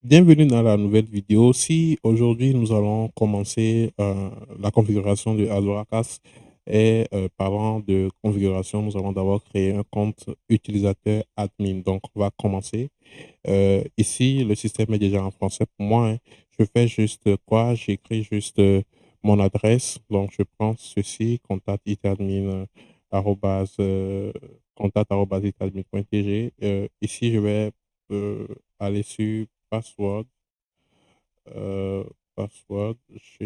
Bienvenue dans la nouvelle vidéo. Si aujourd'hui nous allons commencer la configuration de Azoracas et parlant de configuration, nous allons d'abord créer un compte utilisateur admin. Donc on va commencer. Ici, le système est déjà en français pour moi, hein. Je fais juste quoi? J'écris juste mon adresse. Donc je prends ceci, contact itadmin, arrobase, contact arobase itadmin.tg. Ici, je vais euh, aller sur password, euh, password,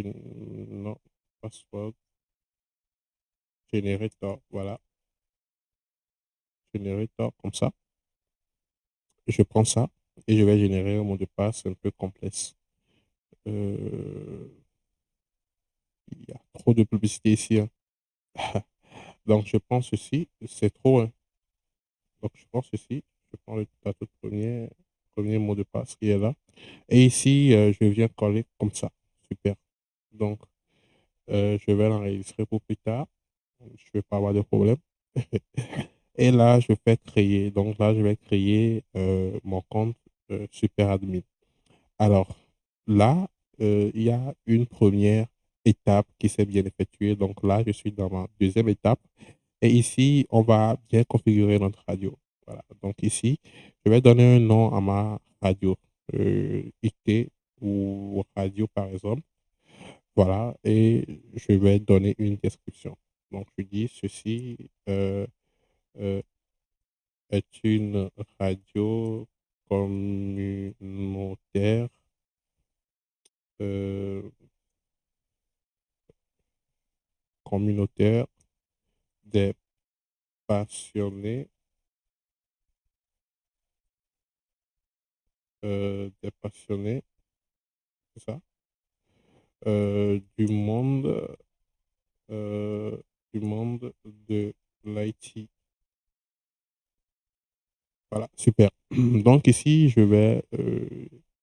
non, password, generator, voilà, generator, comme ça. Je prends ça et je vais générer un mot de passe un peu complexe. Euh, il y a trop de publicité ici, hein. Donc, je prends ceci, c'est trop, hein. Donc, je prends ceci, je prends la toute premier mot de passe qui est là. Et ici, je viens coller comme ça. Super. Donc, je vais l'enregistrer pour plus tard. Je ne vais pas avoir de problème. Et là, je fais créer. Donc là, je vais créer mon compte Super Admin. Alors là, il y a une première étape qui s'est bien effectuée. Donc là, je suis dans ma deuxième étape. Et ici, on va bien configurer notre radio. Voilà. Donc ici, je vais donner un nom à ma radio, IT ou radio par exemple. Voilà. Et je vais donner une description. Donc je dis ceci euh, est une radio communautaire, euh, communautaire des passionnés, des passionnés, c'est ça, du euh, monde de l'IT. Voilà, super. Donc ici, je vais,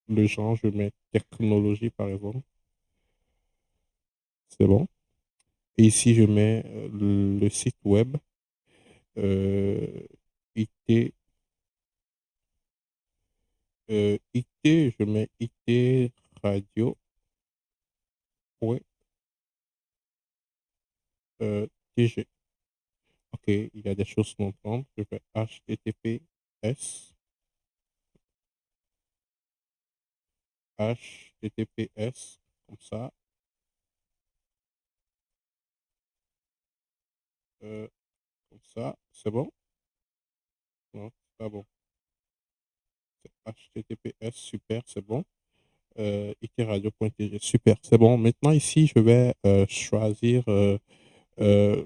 le genre, je mets technologie par exemple, c'est bon. Et ici, je mets le site web, IT, IT, je mets IT radio. TG. Ok, il y a des choses non prendre. Je fais HTTPS, HTTPS, comme ça, euh, comme ça. C'est bon? Non, c'est pas bon. C'est HTTPS, super, c'est bon. itradio.tg, super, c'est bon. Maintenant, ici, je vais choisir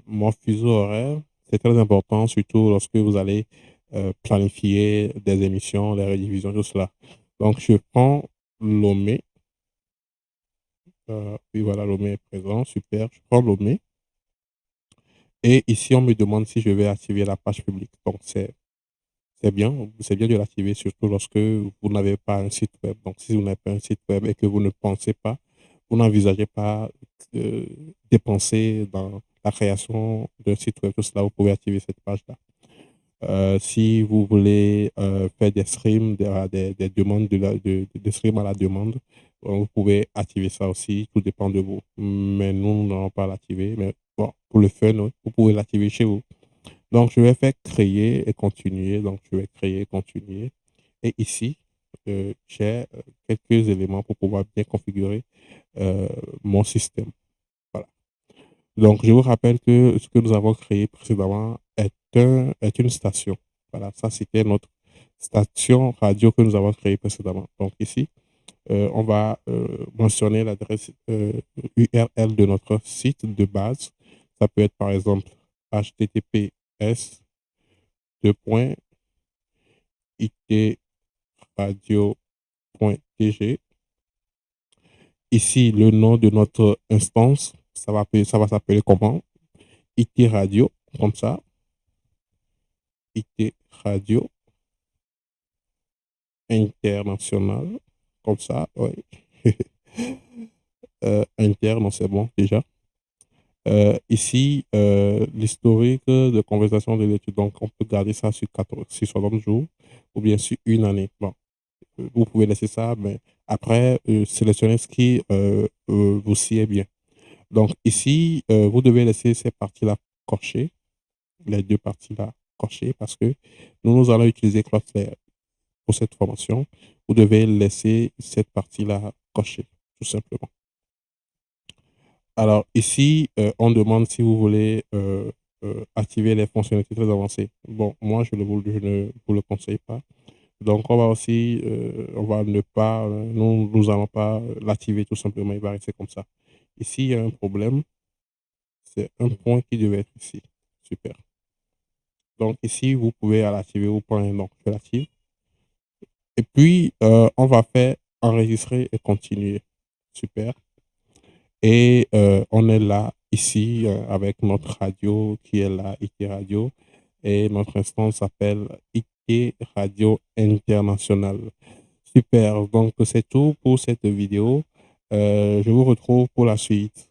mon fuseau horaire. C'est très important, surtout lorsque vous allez planifier des émissions, des rediffusions, tout cela. Donc, je prends Lomé. Oui, voilà, Lomé est présent. Super. Je prends Lomé. Et ici, on me demande si je vais activer la page publique. Donc, c'est bien de l'activer, surtout lorsque vous n'avez pas un site web. Donc, si vous n'avez pas un site web et que vous ne pensez pas, vous n'envisagez pas euh, dépenser dans la création d'un site web, tout cela, vous pouvez activer cette page-là. Si vous voulez faire des streams, des demandes de stream à la demande, vous pouvez activer ça aussi, tout dépend de vous. Mais nous n'allons pas l'activer. Mais bon, pour le fun, oui, vous pouvez l'activer chez vous. Donc, je vais faire créer et continuer. Donc, je vais créer et continuer. Et ici, j'ai quelques éléments pour pouvoir bien configurer euh, mon système. Voilà. Donc, je vous rappelle que ce que nous avons créé précédemment est une station. Voilà, ça c'était notre station radio que nous avons créée précédemment. Donc ici, on va mentionner l'adresse URL de notre site de base. Ça peut être par exemple https itradio.tg. Ici, le nom de notre instance, ça va s'appeler comment? IT Radio, comme ça. IT Radio International, comme ça, oui. Interne, c'est bon déjà. Ici, l'historique de conversation de l'étude, donc on peut garder ça sur 60 jours ou bien sur une année. Bon, vous pouvez laisser ça, mais après, sélectionnez ce qui vous sied bien. Donc ici, vous devez laisser ces parties-là cochées, les deux parties-là cochées, parce que nous allons utiliser Cloudflare pour cette formation. Vous devez laisser cette partie-là cochée, tout simplement. Alors ici, on demande si vous voulez activer les fonctionnalités très avancées. Bon, moi, je ne vous le conseille pas. Donc, on va aussi, on va ne pas, nous allons pas l'activer tout simplement, il va rester comme ça. Ici, il y a un problème, c'est un point qui devait être ici. Super. Donc, ici, vous pouvez l'activer, vous prenez un nom, je l'active. Et puis, on va faire enregistrer et continuer. Super. Et on est là, ici, avec notre radio qui est là, IT Radio. Et notre instance s'appelle IT Radio International. Super, donc c'est tout pour cette vidéo. Je vous retrouve pour la suite.